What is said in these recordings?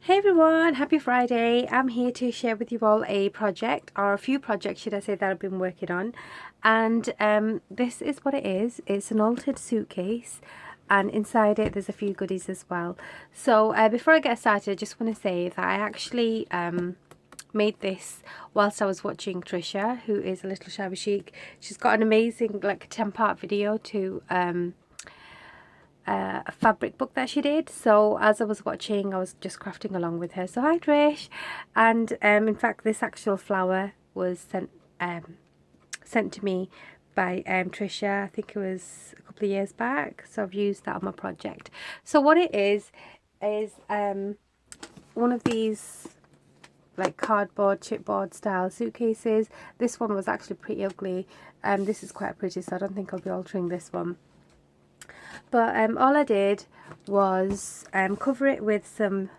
Hey everyone, happy Friday. I'm here to share with you all a project, or a few projects should I say, that I've been working on. And this is what it is. It's an altered suitcase, and inside it there's a few goodies as well. So before I get started, I just want to say that I actually made this whilst I was watching Trisha, who is a little shabby chic. She's got an amazing like 10-part video to a fabric book that she did. So as I was watching, I was just crafting along with her. So hi Trish. And in fact this actual flower was sent to me by Trisha. I think it was a couple of years back, so I've used that on my project. So what it is one of these like cardboard chipboard style suitcases. This one was actually pretty ugly. This is quite pretty, so I don't think I'll be altering this one. But all I did was cover it with some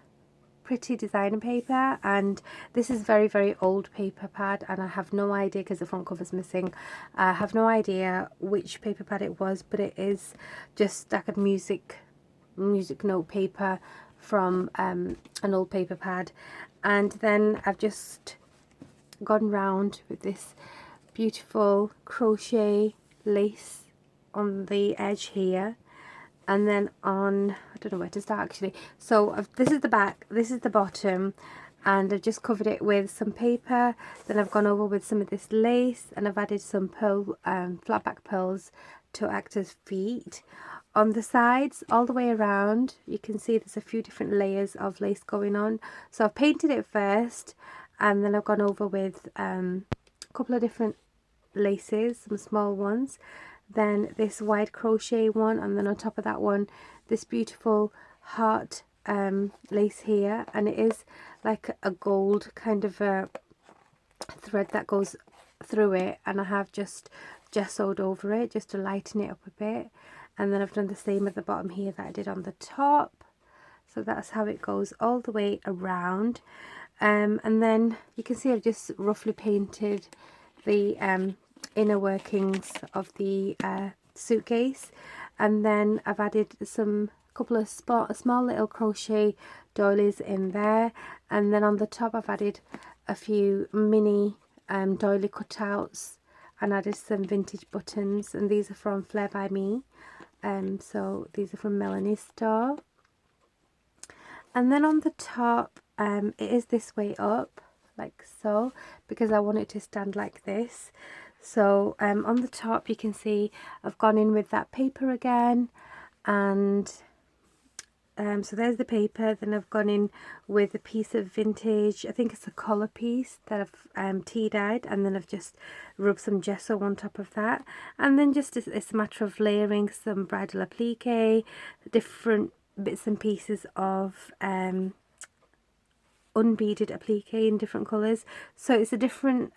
pretty designer paper, and this is very old paper pad, and I have no idea because the front cover's missing. I have no idea which paper pad it was, but it is just like a music note paper from an old paper pad. And then I've just gone round with this beautiful crochet lace on the edge here, and then on, I don't know where to start actually. So this is the back, this is the bottom, and I've just covered it with some paper. Then I've gone over with some of this lace, and I've added some pearl, flat back pearls to act as feet. On the sides, all the way around, you can see there's a few different layers of lace going on. So I've painted it first, and then I've gone over with a couple of different laces, some small ones, then this wide crochet one, and then on top of that one this beautiful heart lace here, and it is like a gold kind of a thread that goes through it, and I have just gessoed over it just to lighten it up a bit. And then I've done the same at the bottom here that I did on the top. So that's how it goes all the way around. And then you can see I've just roughly painted the inner workings of the suitcase, and then I've added some couple of small little crochet doilies in there, and then on the top I've added a few mini doily cutouts and added some vintage buttons, and these are from Flair by Me. So these are from Melanie's store. And then on the top it is this way up like so, because I want it to stand like this. So on the top you can see I've gone in with that paper again, and so there's the paper. Then I've gone in with a piece of vintage, I think it's a collar piece that I've tea dyed, and then I've just rubbed some gesso on top of that. And then just it's a matter of layering some bridal applique, different bits and pieces of unbeaded applique in different colours. So it's a different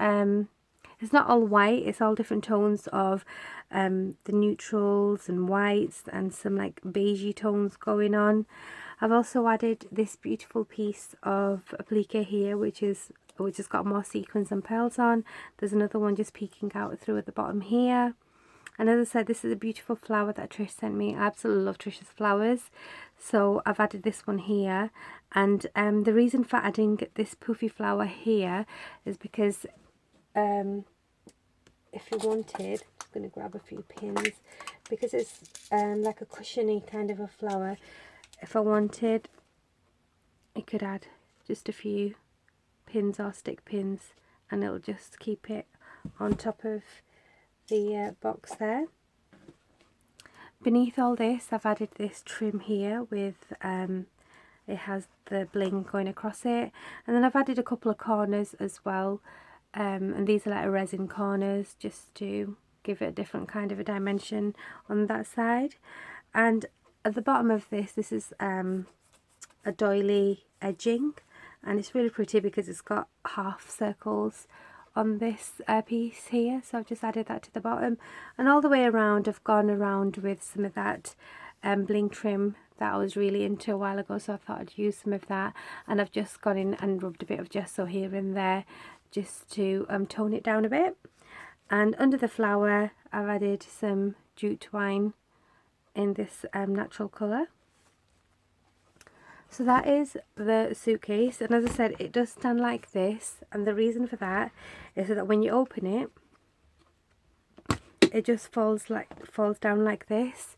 it's not all white, it's all different tones of the neutrals and whites and some like beigey tones going on. I've also added this beautiful piece of applique here, which has got more sequins and pearls on. There's another one just peeking out through at the bottom here. And as I said, this is a beautiful flower that Trish sent me. I absolutely love Trish's flowers. So I've added this one here. And the reason for adding this poofy flower here is because if you wanted, I'm going to grab a few pins, because it's like a cushiony kind of a flower. If I wanted, I could add just a few pins or stick pins, and it'll just keep it on top of the box there. Beneath all this I've added this trim here with it has the bling going across it, and then I've added a couple of corners as well, and these are like resin corners just to give it a different kind of a dimension on that side. And at the bottom of this is a doily edging, and it's really pretty because it's got half circles on this piece here. So I've just added that to the bottom, and all the way around I've gone around with some of that bling trim that I was really into a while ago, so I thought I'd use some of that, and I've just gone in and rubbed a bit of gesso here and there just to tone it down a bit. And under the flower I've added some jute twine in this natural colour. So that is the suitcase, and as I said, it does stand like this, and the reason for that is so that when you open it, it just falls down like this.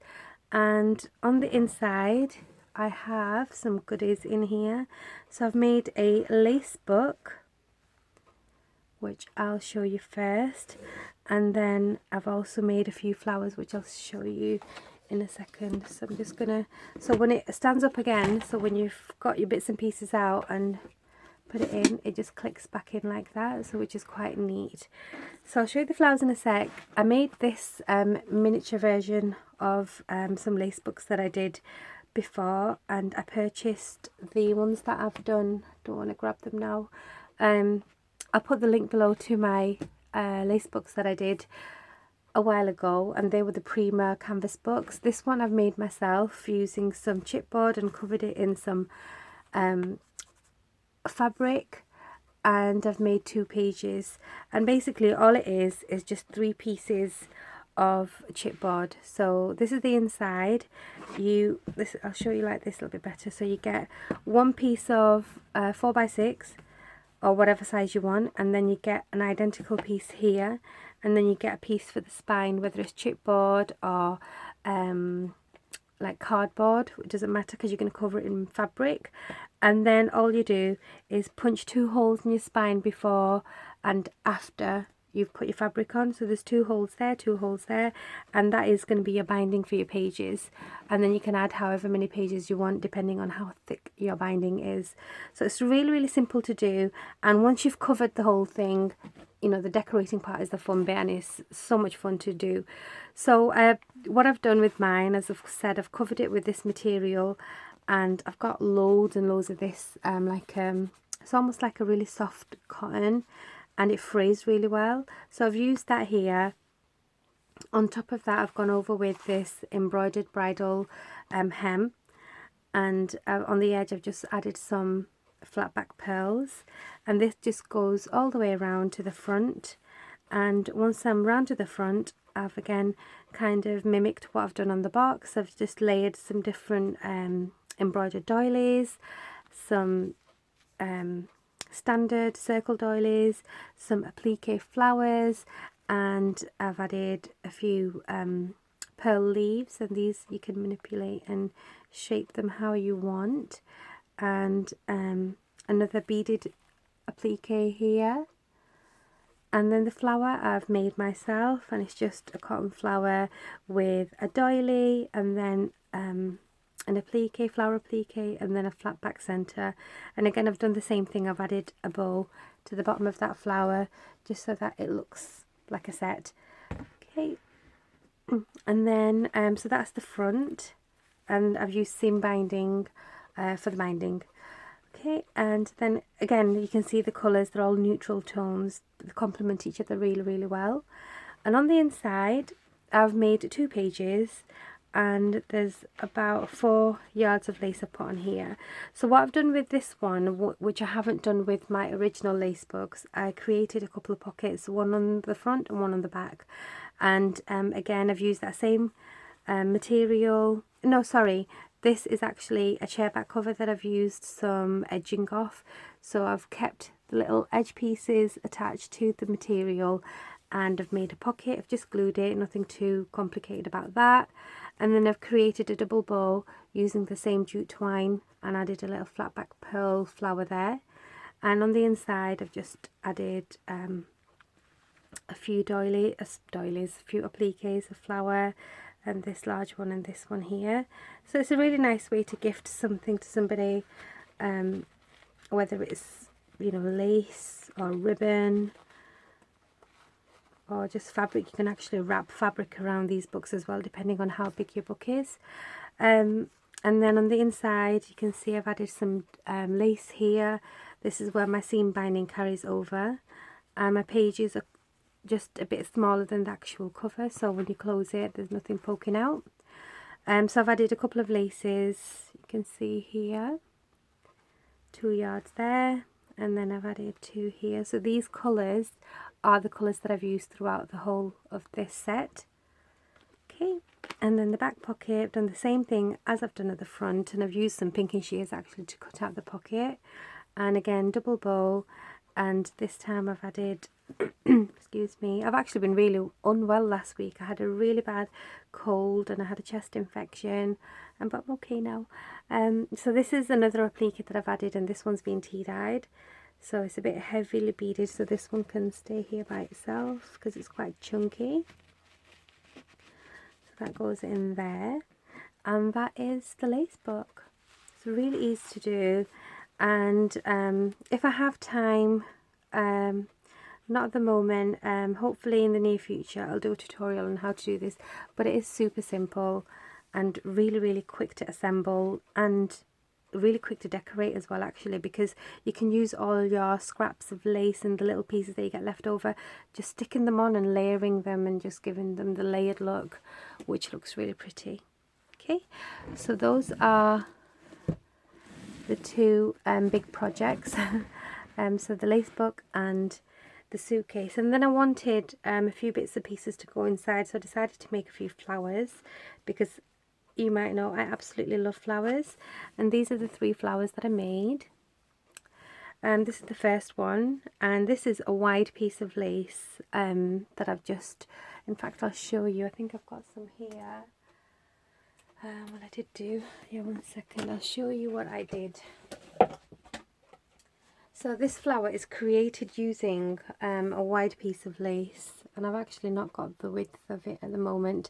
And on the inside I have some goodies in here. So I've made a lace book, which I'll show you first, and then I've also made a few flowers which I'll show you in a second. So I'm just gonna, so when it stands up again, so when you've got your bits and pieces out and put it in, it just clicks back in like that, so which is quite neat. So I'll show you the flowers in a sec. I made this miniature version of some lace books that I did before, and I purchased the ones that I've done. Don't want to grab them now. I'll put the link below to my lace books that I did a while ago, and they were the Prima canvas books. This one I've made myself using some chipboard and covered it in some fabric, and I've made 2 pages, and basically all it is just 3 pieces of chipboard. So this is the inside. I'll show you like this a little bit better. So you get 1 piece of 4x6 or whatever size you want, and then you get an identical piece here, and then you get a piece for the spine, whether it's chipboard or like cardboard. It doesn't matter because you're going to cover it in fabric. And then all you do is punch 2 holes in your spine before and after you've put your fabric on. So there's 2 holes there, 2 holes there, and that is going to be your binding for your pages. And then you can add however many pages you want depending on how thick your binding is. So it's really simple to do, and once you've covered the whole thing, you know, the decorating part is the fun bit, and it's so much fun to do. So what I've done with mine, as I've said, I've covered it with this material, and I've got loads and loads of this it's almost like a really soft cotton, and it frays really well. So I've used that here. On top of that, I've gone over with this embroidered bridal hem, and on the edge I've just added some flat back pearls, and this just goes all the way around to the front. And once I'm round to the front, I've again kind of mimicked what I've done on the box. I've just layered some different embroidered doilies, some standard circle doilies, some applique flowers, and I've added a few pearl leaves, and these you can manipulate and shape them how you want. And another beaded applique here, and then the flower I've made myself, and it's just a cotton flower with a doily, and then an applique, flower applique, and then a flat back centre. And again, I've done the same thing. I've added a bow to the bottom of that flower just so that it looks like a set. Okay, and then so that's the front, and I've used seam binding for the binding. Okay, and then again you can see the colours, they're all neutral tones, they complement each other really well. And on the inside I've made 2 pages, and there's about 4 yards of lace I've put on here. So what I've done with this one, which I haven't done with my original lace books, I created a couple of pockets, one on the front and one on the back. And again, I've used that same material. No, sorry, this is actually a chair back cover that I've used some edging off. So I've kept the little edge pieces attached to the material, and I've made a pocket. I've just glued it, nothing too complicated about that. And then I've created a double bow using the same jute twine and added a little flat back pearl flower there. And on the inside I've just added a few doilies, a few appliques, a flower, and this large one and this one here. So it's a really nice way to gift something to somebody, whether it's, you know, lace or ribbon or just fabric. You can actually wrap fabric around these books as well, depending on how big your book is. And then on the inside you can see I've added some lace here. This is where my seam binding carries over, and my pages are just a bit smaller than the actual cover, so when you close it there's nothing poking out. So I've added a couple of laces, you can see here, 2 yards there, and then I've added 2 here. So these colours are the colours that I've used throughout the whole of this set. Okay, And then the back pocket, I've done the same thing as I've done at the front, and I've used some pinking shears actually to cut out the pocket. And again, double bow, and this time I've added excuse me, I've actually been really unwell last week. I had a really bad cold and I had a chest infection, but I'm okay now. So this is another applique that I've added, and this one's been tea dyed, so it's a bit heavily beaded, so this one can stay here by itself because it's quite chunky. So that goes in there, and that is the lace book. It's really easy to do, and if I have time, not at the moment, hopefully in the near future I'll do a tutorial on how to do this, but it is super simple and really quick to assemble and really quick to decorate as well, actually, because you can use all your scraps of lace and the little pieces that you get left over, just sticking them on and layering them and just giving them the layered look, which looks really pretty. Okay, so those are the two big projects. So the lace book and the suitcase, and then I wanted a few bits and pieces to go inside, so I decided to make a few flowers, because you might know I absolutely love flowers, and these are the 3 flowers that I made. This is the first one, and this is a wide piece of lace that I've just, in fact I'll show you, I think I've got some here. What I did do, yeah, one second, I'll show you what I did. So this flower is created using a wide piece of lace, and I've actually not got the width of it at the moment,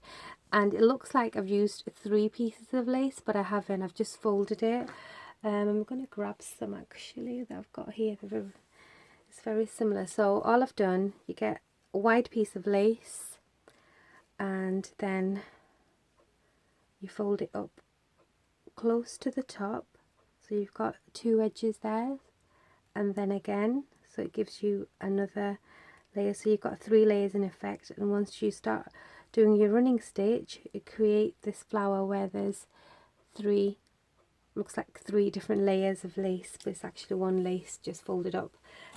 and it looks like I've used 3 pieces of lace, but I haven't. I've just folded it. I'm going to grab some actually that I've got here. It's very similar. So all I've done, you get a wide piece of lace and then you fold it up close to the top, so you've got 2 edges there, and then again, so it gives you another layer, so you've got 3 layers in effect. And once you start doing your running stitch, it creates this flower where there's 3, looks like 3 different layers of lace, but it's actually 1 lace just folded up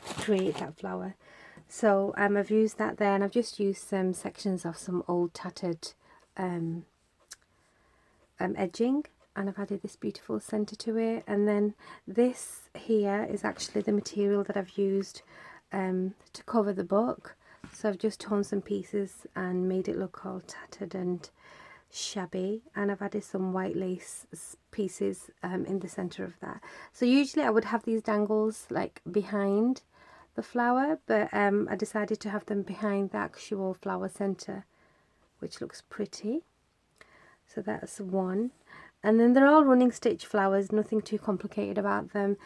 to create that flower. So I've used that there, and I've just used some sections of some old tattered edging, and I've added this beautiful centre to it. And then this here is actually the material that I've used to cover the book, so I've just torn some pieces and made it look all tattered and shabby, and I've added some white lace pieces in the centre of that. So usually I would have these dangles like behind the flower, but I decided to have them behind the actual flower centre, which looks pretty. So that's one. And then they're all running stitch flowers, nothing too complicated about them,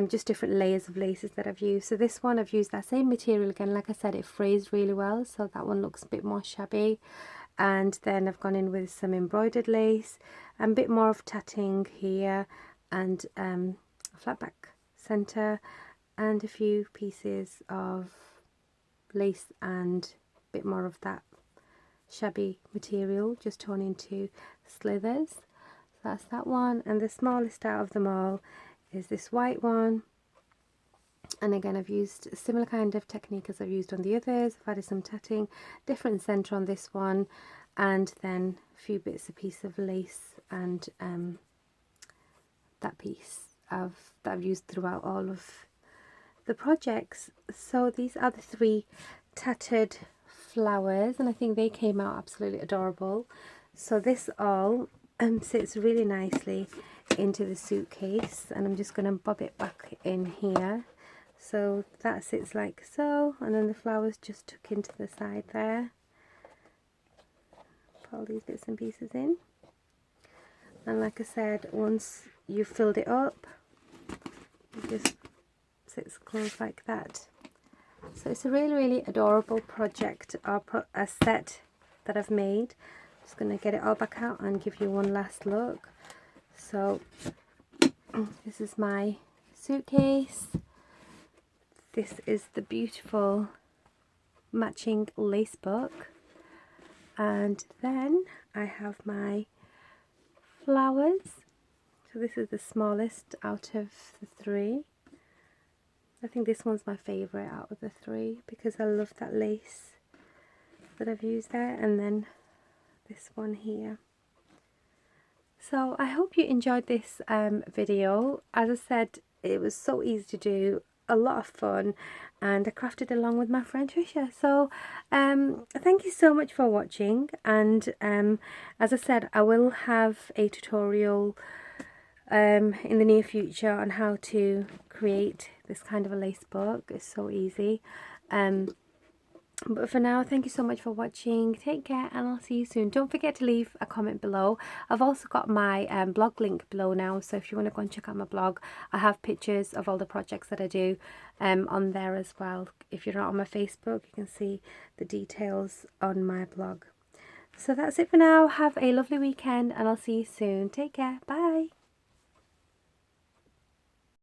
just different layers of laces that I've used. So this one I've used that same material again, like I said, it frays really well, so that one looks a bit more shabby. And then I've gone in with some embroidered lace, and a bit more of tatting here, and a flat back centre, and a few pieces of lace and a bit more of that shabby material just torn into slithers. So that's that one, and the smallest out of them all is this white one, and again I've used a similar kind of technique as I've used on the others. I've added some tatting, different centre on this one, and then a few bits of piece of lace and that piece that I've used throughout all of the projects. So these are the 3 tattered flowers, and I think they came out absolutely adorable. So this all sits really nicely into the suitcase, and I'm just going to bob it back in here. So that sits like so, and then the flowers just tuck into the side there. Put all these bits and pieces in, and like I said, once you've filled it up, it just sits closed like that. So it's a really adorable project, or a set that I've made. Just going to get it all back out and give you one last look. So this is my suitcase. This is the beautiful matching lace book, and then I have my flowers. So this is the smallest out of the 3. I think this one's my favourite out of the 3 because I love that lace that I've used there. And then this one here. So I hope you enjoyed this video. As I said, it was so easy to do, a lot of fun, and I crafted along with my friend Trisha. So thank you so much for watching, and as I said, I will have a tutorial in the near future on how to create this kind of a lace book. It's so easy. But for now, thank you so much for watching. Take care, and I'll see you soon. Don't forget to leave a comment below. I've also got my blog link below now, so if you want to go and check out my blog, I have pictures of all the projects that I do on there as well. If you're not on my Facebook, you can see the details on my blog. So that's it for now. Have a lovely weekend, and I'll see you soon. Take care. Bye.